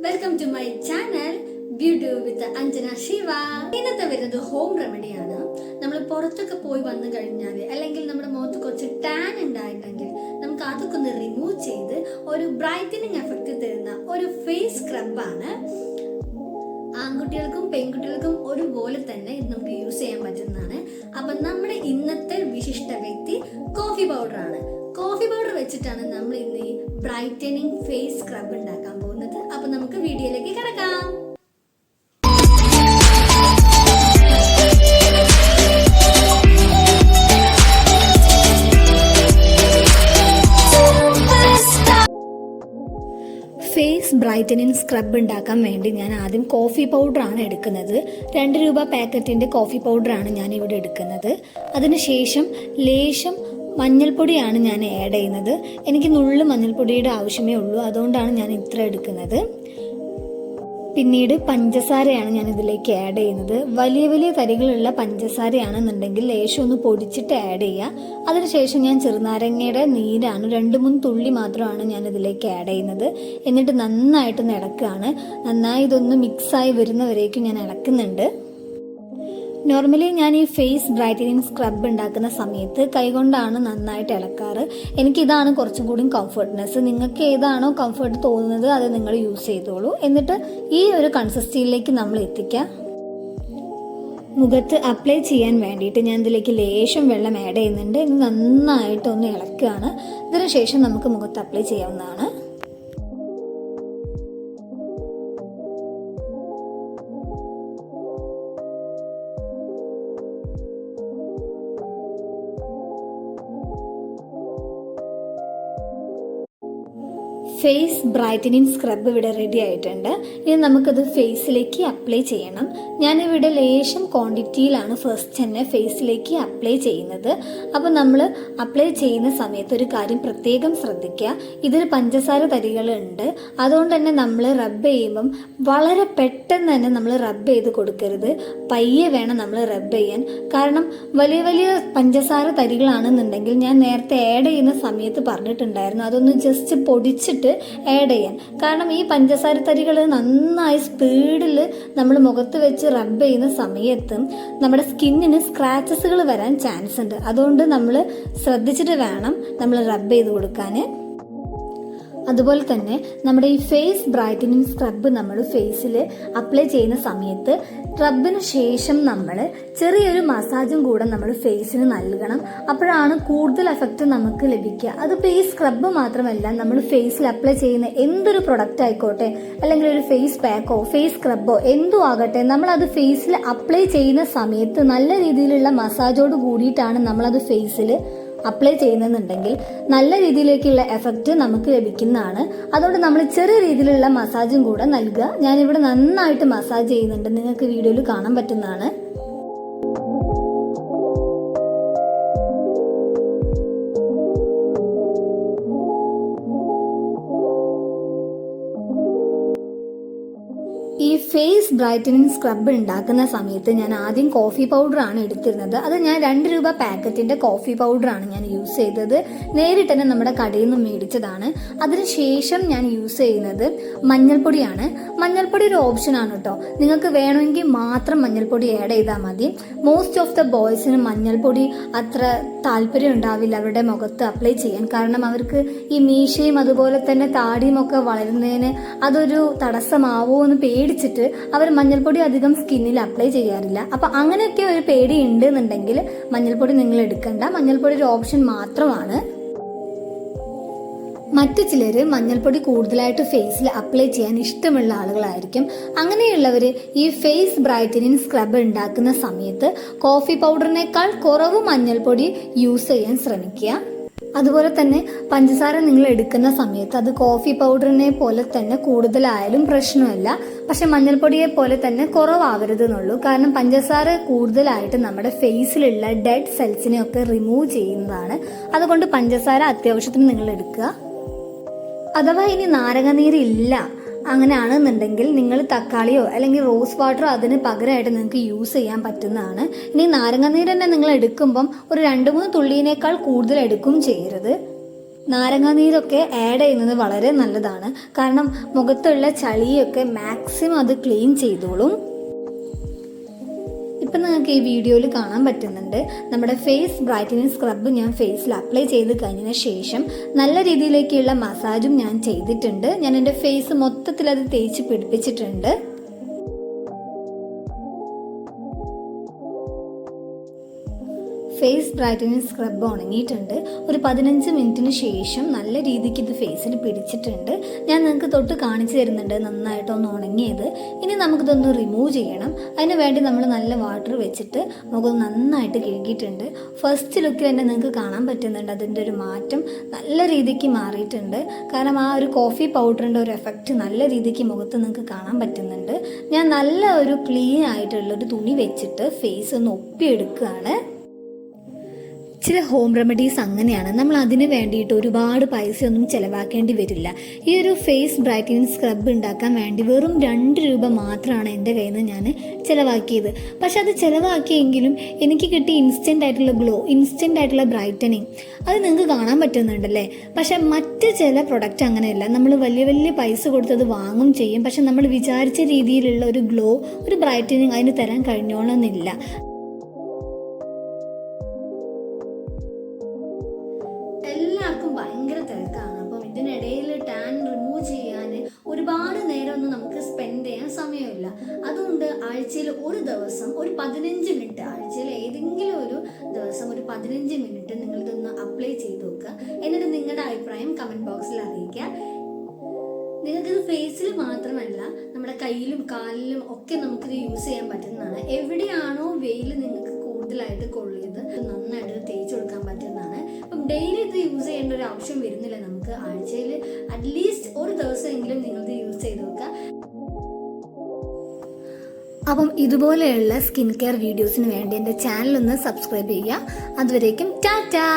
Welcome to my channel BeauTube with Anjanashiva. ഇന്നത്തെ വരുന്നത് home റെമഡിയാണ്. നമ്മൾ പുറത്തൊക്കെ പോയി വന്നു കഴിഞ്ഞാൽ അല്ലെങ്കിൽ നമ്മുടെ മുഖത്ത് കുറച്ച് ടാൻ ഉണ്ടായിട്ടുണ്ടെങ്കിൽ നമുക്ക് അതൊക്കെ ഒന്ന് റിമൂവ് ചെയ്ത് ഒരു ബ്രൈറ്റനിങ് എഫക്റ്റ് തരുന്ന ഒരു ഫേസ് സ്ക്രബാണ്. ആൺകുട്ടികൾക്കും പെൺകുട്ടികൾക്കും ഒരുപോലെ തന്നെ ഇത് നമുക്ക് യൂസ് ചെയ്യാൻ പറ്റുന്നതാണ്. അപ്പൊ നമ്മുടെ ഇന്നത്തെ വിശിഷ്ട വ്യക്തി കോഫി പൗഡറാണ്. കോഫി പൗഡർ വെച്ചിട്ടാണ് നമ്മൾ ഇന്ന് ഈ ബ്രൈറ്റനിങ് ഫേസ് സ്ക്രബ് ഉണ്ടാക്കാൻ പോകുന്നത്. അപ്പൊ നമുക്ക് വീഡിയോയിലേക്ക് കിടക്കാം. ഫേസ് ബ്രൈറ്റനിങ് സ്ക്രബ് ഉണ്ടാക്കാൻ വേണ്ടി ഞാൻ ആദ്യം കോഫി പൗഡറാണ് എടുക്കുന്നത്. 2 രൂപ പാക്കറ്റിൻ്റെ കോഫി പൗഡറാണ് ഞാൻ ഇവിടെ എടുക്കുന്നത്. അതിനുശേഷം ലേശം മഞ്ഞൾപ്പൊടിയാണ് ഞാൻ ആഡ് ചെയ്യുന്നത്. എനിക്ക് നുള്ളു മഞ്ഞൾപ്പൊടിയുടെ ആവശ്യമേ ഉള്ളൂ, അതുകൊണ്ടാണ് ഞാൻ ഇത്ര എടുക്കുന്നത്. പിന്നീട് പഞ്ചസാരയാണ് ഞാൻ ഇതിലേക്ക് ആഡ് ചെയ്യുന്നത്. വലിയ വലിയ തരികളുള്ള പഞ്ചസാരയാണെന്നുണ്ടെങ്കിൽ ലേശം ഒന്ന് പൊടിച്ചിട്ട് ആഡ് ചെയ്യുക. അതിനുശേഷം ഞാൻ ചെറുനാരങ്ങയുടെ നീരാണ് 2-3 തുള്ളി മാത്രമാണ് ഞാൻ ഇതിലേക്ക് ആഡ് ചെയ്യുന്നത്. എന്നിട്ട് നന്നായിട്ട് ഇളക്കുകയാണ്. നന്നായി ഇതൊന്ന് മിക്സായി വരുന്നവരേക്കും ഞാൻ ഇളക്കുന്നുണ്ട്. നോർമലി ഞാൻ ഈ ഫേസ് ബ്രൈറ്റനിങ് സ്ക്രബ് ഉണ്ടാക്കുന്ന സമയത്ത് കൈകൊണ്ടാണ് നന്നായിട്ട് ഇളക്കാറ്. എനിക്കിതാണ് കുറച്ചും കൂടി കംഫർട്ട്നെസ്. നിങ്ങൾക്ക് ഏതാണോ കംഫർട്ട് തോന്നുന്നത് അത് നിങ്ങൾ യൂസ് ചെയ്തോളൂ. എന്നിട്ട് ഈ ഒരു കൺസിസ്റ്റൻസിയിലേക്ക് നമ്മൾ എത്തിക്കുക. മുഖത്ത് അപ്ലൈ ചെയ്യാൻ വേണ്ടിയിട്ട് ഞാൻ ഇതിലേക്ക് ലേശം വെള്ളം ആഡ് ചെയ്യുന്നുണ്ട്. നന്നായിട്ടൊന്ന് ഇളക്കുകയാണ്. ഇതിനുശേഷം നമുക്ക് മുഖത്ത് അപ്ലൈ ചെയ്യാവുന്നതാണ്. ഫേസ് ബ്രൈറ്റനിങ് സ്ക്രബ് ഇവിടെ റെഡി ആയിട്ടുണ്ട്. ഇനി നമുക്കത് ഫേസിലേക്ക് അപ്ലൈ ചെയ്യണം. ഞാനിവിടെ ലേശം ക്വാണ്ടിറ്റിയിലാണ് ഫസ്റ്റ് തന്നെ ഫേസിലേക്ക് അപ്ലൈ ചെയ്യുന്നത്. അപ്പോൾ നമ്മൾ അപ്ലൈ ചെയ്യുന്ന സമയത്ത് ഒരു കാര്യം പ്രത്യേകം ശ്രദ്ധിക്കുക. ഇതിൽ പഞ്ചസാര തരികളുണ്ട്. അതുകൊണ്ട് തന്നെ നമ്മൾ റബ്ബ് ചെയ്യുമ്പം വളരെ പെട്ടെന്ന് തന്നെ നമ്മൾ റബ്ബ് ചെയ്ത് കൊടുക്കരുത്. പയ്യെ വേണം നമ്മൾ റബ്ബ് ചെയ്യാൻ. കാരണം വലിയ വലിയ പഞ്ചസാര തരികളാണെന്നുണ്ടെങ്കിൽ ഞാൻ നേരത്തെ ആഡ് ചെയ്യുന്ന സമയത്ത് പറഞ്ഞിട്ടുണ്ടായിരുന്നു അതൊന്ന് ജസ്റ്റ് പൊടിച്ചിട്ട് ആഡ് ചെയ്യാൻ. കാരണം ഈ പഞ്ചസാര തരികൾ നന്നായി സ്പീഡിൽ നമ്മൾ മുഖത്ത് വെച്ച് റബ്ബ് ചെയ്യുന്ന സമയത്ത് നമ്മുടെ സ്കിന്നിന് സ്ക്രാച്ചസുകൾ വരാൻ ചാൻസ് ഉണ്ട്. അതുകൊണ്ട് നമ്മൾ ശ്രദ്ധിച്ചിട്ട് വേണം നമ്മൾ റബ്ബ് ചെയ്ത് കൊടുക്കാൻ. അതുപോലെ തന്നെ നമ്മുടെ ഈ ഫേസ് ബ്രൈറ്റനിങ് സ്ക്രബ് നമ്മൾ ഫേസിൽ അപ്ലൈ ചെയ്യുന്ന സമയത്ത് റബ്ബിന് ശേഷം നമ്മൾ ചെറിയൊരു മസാജും കൂടെ നമ്മൾ ഫേസിന് നൽകണം. അപ്പോഴാണ് കൂടുതൽ എഫക്റ്റ് നമുക്ക് ലഭിക്കുക. അതിപ്പോൾ ഈ സ്ക്രബ് മാത്രമല്ല, നമ്മൾ ഫേസിൽ അപ്ലൈ ചെയ്യുന്ന എന്തൊരു പ്രൊഡക്റ്റ് ആയിക്കോട്ടെ, അല്ലെങ്കിൽ ഒരു ഫേസ് പാക്കോ ഫേസ് സ്ക്രബോ എന്തോ ആകട്ടെ, നമ്മളത് ഫേസിൽ അപ്ലൈ ചെയ്യുന്ന സമയത്ത് നല്ല രീതിയിലുള്ള മസാജോട് കൂടിയിട്ടാണ് നമ്മളത് ഫേസിൽ അപ്ലൈ ചെയ്യുന്നുണ്ടെങ്കിൽ നല്ല രീതിയിലേക്കുള്ള എഫക്റ്റ് നമുക്ക് ലഭിക്കുന്നതാണ്. അതുകൊണ്ട് നമ്മൾ ചെറിയ രീതിയിലുള്ള മസാജും കൂടെ നൽകുക. ഞാനിവിടെ നന്നായിട്ട് മസാജ് ചെയ്യുന്നുണ്ട്, നിങ്ങൾക്ക് വീഡിയോയിൽ കാണാൻ പറ്റുന്നതാണ്. ഈ ഫേസ് ബ്രൈറ്റനിങ് സ്ക്രബ് ഉണ്ടാക്കുന്ന സമയത്ത് ഞാൻ ആദ്യം കോഫി പൗഡറാണ് എടുത്തിരുന്നത്. അത് ഞാൻ 2 രൂപ പാക്കറ്റിന്റെ കോഫി പൗഡറാണ് ഞാൻ യൂസ് ചെയ്തത്. നേരിട്ട് തന്നെ നമ്മുടെ കടയിൽ നിന്ന് മേടിച്ചതാണ്. അതിനുശേഷം ഞാൻ യൂസ് ചെയ്യുന്നത് മഞ്ഞൾപ്പൊടിയാണ്. മഞ്ഞൾപ്പൊടി ഒരു ഓപ്ഷനാണ് കേട്ടോ. നിങ്ങൾക്ക് വേണമെങ്കിൽ മാത്രം മഞ്ഞൾപ്പൊടി ആഡ് ചെയ്താൽ മതി. മോസ്റ്റ് ഓഫ് ദ ബോയ്സിന് മഞ്ഞൾപ്പൊടി അത്ര താല്പര്യം ഉണ്ടാവില്ല അവരുടെ മുഖത്ത് അപ്ലൈ ചെയ്യാൻ. കാരണം അവർക്ക് ഈ മീശയും അതുപോലെ തന്നെ താടിയും ഒക്കെ വളരുന്നതിന് അതൊരു തടസ്സമാവോ എന്ന് പേടിച്ചിട്ട് അവർ മഞ്ഞൾപ്പൊടി അധികം സ്കിന്നിൽ അപ്ലൈ ചെയ്യാറില്ല. അപ്പൊ അങ്ങനെയൊക്കെ ഒരു പേടി ഉണ്ട് എന്നുണ്ടെങ്കിൽ മഞ്ഞൾപ്പൊടി നിങ്ങൾ എടുക്കണ്ട. മഞ്ഞൾപ്പൊടി ഒരു ഓപ്ഷൻ മാത്രമാണ്. മറ്റു ചിലർ മഞ്ഞൾപ്പൊടി കൂടുതലായിട്ട് ഫേസിൽ അപ്ലൈ ചെയ്യാൻ ഇഷ്ടമുള്ള ആളുകളായിരിക്കും. അങ്ങനെയുള്ളവർ ഈ ഫേസ് ബ്രൈറ്റനിങ് സ്ക്രബ് ഉണ്ടാക്കുന്ന സമയത്ത് കോഫി പൗഡറിനേക്കാൾ കുറവ് മഞ്ഞൾപ്പൊടി യൂസ് ചെയ്യാൻ ശ്രമിക്കുക. അതുപോലെ തന്നെ പഞ്ചസാര നിങ്ങൾ എടുക്കുന്ന സമയത്ത് അത് കോഫി പൗഡറിനെ പോലെ തന്നെ കൂടുതലായാലും പ്രശ്നമല്ല. പക്ഷെ മഞ്ഞൾപ്പൊടിയെ പോലെ തന്നെ കുറവാവരുത് എന്നുള്ളൂ. കാരണം പഞ്ചസാര കൂടുതലായിട്ട് നമ്മുടെ ഫേസിലുള്ള ഡെഡ് സെൽസിനെയൊക്കെ റിമൂവ് ചെയ്യുന്നതാണ്. അതുകൊണ്ട് പഞ്ചസാര അത്യാവശ്യത്തിന് നിങ്ങൾ എടുക്കുക. അഥവാ ഇനി നാരങ്ങനീരില്ല അങ്ങനെയാണെന്നുണ്ടെങ്കിൽ നിങ്ങൾ തക്കാളിയോ അല്ലെങ്കിൽ റോസ് വാട്ടറോ അതിന് പകരമായിട്ട് നിങ്ങൾക്ക് യൂസ് ചെയ്യാൻ പറ്റുന്നതാണ്. ഇനി നാരങ്ങനീര് തന്നെ നിങ്ങൾ എടുക്കുമ്പം ഒരു 2-3 തുള്ളിയേക്കാൾ കൂടുതൽ എടുക്കും ചെയ്യരുത്. നാരങ്ങാനീരൊക്കെ ആഡ് ചെയ്യുന്നത് വളരെ നല്ലതാണ്. കാരണം മുഖത്തുള്ള ചളിയൊക്കെ മാക്സിമം അത് ക്ലീൻ ചെയ്തോളും. ഇപ്പം നിങ്ങൾക്ക് ഈ വീഡിയോയിൽ കാണാൻ പറ്റുന്നുണ്ട് നമ്മുടെ ഫേസ് ബ്രൈറ്റനിങ് സ്ക്രബ് ഞാൻ ഫേസിൽ അപ്ലൈ ചെയ്ത് കഴിഞ്ഞതിന് ശേഷം നല്ല രീതിയിലേക്കുള്ള മസാജും ഞാൻ ചെയ്തിട്ടുണ്ട്. ഞാൻ എൻ്റെ ഫേസ് മൊത്തത്തിൽ അത് തേച്ച് പിടിപ്പിച്ചിട്ടുണ്ട്. ഫേസ് ബ്രൈറ്റനിങ് സ്ക്രബ് ഉണങ്ങിയിട്ടുണ്ട്. ഒരു 15 മിനിറ്റിന് ശേഷം നല്ല രീതിക്ക് ഇത് ഫേസിൽ പിടിച്ചിട്ടുണ്ട്. ഞാൻ നിങ്ങൾക്ക് തൊട്ട് കാണിച്ചു തരുന്നുണ്ട് നന്നായിട്ടൊന്ന് ഉണങ്ങിയത്. ഇനി നമുക്കിതൊന്ന് റിമൂവ് ചെയ്യണം. അതിന് വേണ്ടി നമ്മൾ നല്ല വാട്ടർ വെച്ചിട്ട് മുഖം നന്നായിട്ട് കഴുകിയിട്ടുണ്ട്. ഫസ്റ്റ് ലുക്കിൽ തന്നെ നിങ്ങൾക്ക് കാണാൻ പറ്റുന്നുണ്ട് അതിൻ്റെ ഒരു മാറ്റം നല്ല രീതിക്ക് മാറിയിട്ടുണ്ട്. കാരണം ആ ഒരു കോഫി പൗഡറിൻ്റെ ഒരു എഫക്റ്റ് നല്ല രീതിക്ക് മുഖത്ത് നിങ്ങൾക്ക് കാണാൻ പറ്റുന്നുണ്ട്. ഞാൻ നല്ല ഒരു ക്ലീൻ ആയിട്ടുള്ളൊരു തുണി വെച്ചിട്ട് ഫേസ് ഒന്ന് ഒപ്പിയെടുക്കുകയാണ്. ചില ഹോം റെമഡീസ് അങ്ങനെയാണ്, നമ്മൾ അതിന് വേണ്ടിയിട്ട് ഒരുപാട് പൈസയൊന്നും ചിലവാക്കേണ്ടി വരില്ല. ഈ ഒരു ഫേസ് ബ്രൈറ്റനിങ് സ്ക്രബ് ഉണ്ടാക്കാൻ വേണ്ടി വെറും 2 രൂപ മാത്രമാണ് എൻ്റെ കയ്യിൽ നിന്ന് ഞാൻ ചിലവാക്കിയത്. പക്ഷെ അത് ചിലവാക്കിയെങ്കിലും എനിക്ക് കിട്ടിയ ഇൻസ്റ്റൻ്റ് ആയിട്ടുള്ള ഗ്ലോ, ഇൻസ്റ്റൻ്റ് ആയിട്ടുള്ള ബ്രൈറ്റനിങ് അത് നിങ്ങൾക്ക് കാണാൻ പറ്റുന്നുണ്ടല്ലേ. പക്ഷെ മറ്റ് ചില പ്രൊഡക്റ്റ് അങ്ങനെയല്ല, നമ്മൾ വലിയ വലിയ പൈസ കൊടുത്തത് വാങ്ങും ചെയ്യും. പക്ഷെ നമ്മൾ വിചാരിച്ച രീതിയിലുള്ള ഒരു ഗ്ലോ, ഒരു ബ്രൈറ്റനിങ് അതിന് തരാൻ കഴിഞ്ഞോളന്നില്ല. എല്ലാവർക്കും ഭയങ്കര തിരക്കാണ്. അപ്പം ഇതിനിടയിൽ ടാൻ റിമൂവ് ചെയ്യാൻ ഒരുപാട് നേരമൊന്നും നമുക്ക് സ്പെൻഡ് ചെയ്യാൻ സമയമില്ല. അതുകൊണ്ട് ആഴ്ചയിൽ ഒരു ദിവസം ഒരു 15 മിനിറ്റ്, ആഴ്ചയിൽ ഏതെങ്കിലും ഒരു ദിവസം ഒരു 15 മിനിറ്റ് നിങ്ങൾ ഇതൊന്ന് അപ്ലൈ ചെയ്ത് നോക്കുക. എന്നിട്ട് നിങ്ങളുടെ അഭിപ്രായം കമൻറ്റ് ബോക്സിൽ അറിയിക്കുക. നിങ്ങൾക്കിത് ഫേസിൽ മാത്രമല്ല നമ്മുടെ കയ്യിലും കാലിലും ഒക്കെ നമുക്കിത് യൂസ് ചെയ്യാൻ പറ്റുന്നതാണ്. എവിടെയാണോ വെയിൽ നിങ്ങൾക്ക് കൂടുതലായിട്ട് കൊള്ളിയത് നന്നായിട്ട് തേച്ച് കൊടുക്കാൻ പറ്റുന്നതാണ്. അപ്പം ഡെയിലി ഇത് യൂസ് ചെയ്യേണ്ട ഒരു ആവശ്യം വരുന്നില്ല നമുക്ക്. ആഴ്ചയിൽ അറ്റ്ലീസ്റ്റ് ഒരു ദിവസമെങ്കിലും നിങ്ങളിത് യൂസ് ചെയ്ത് നോക്കുക. അപ്പം ഇതുപോലെയുള്ള സ്കിൻ കെയർ വീഡിയോസിന് വേണ്ടി എൻ്റെ ചാനൽ ഒന്ന് സബ്സ്ക്രൈബ് ചെയ്യുക. അതുവരേക്കും ടാറ്റാ.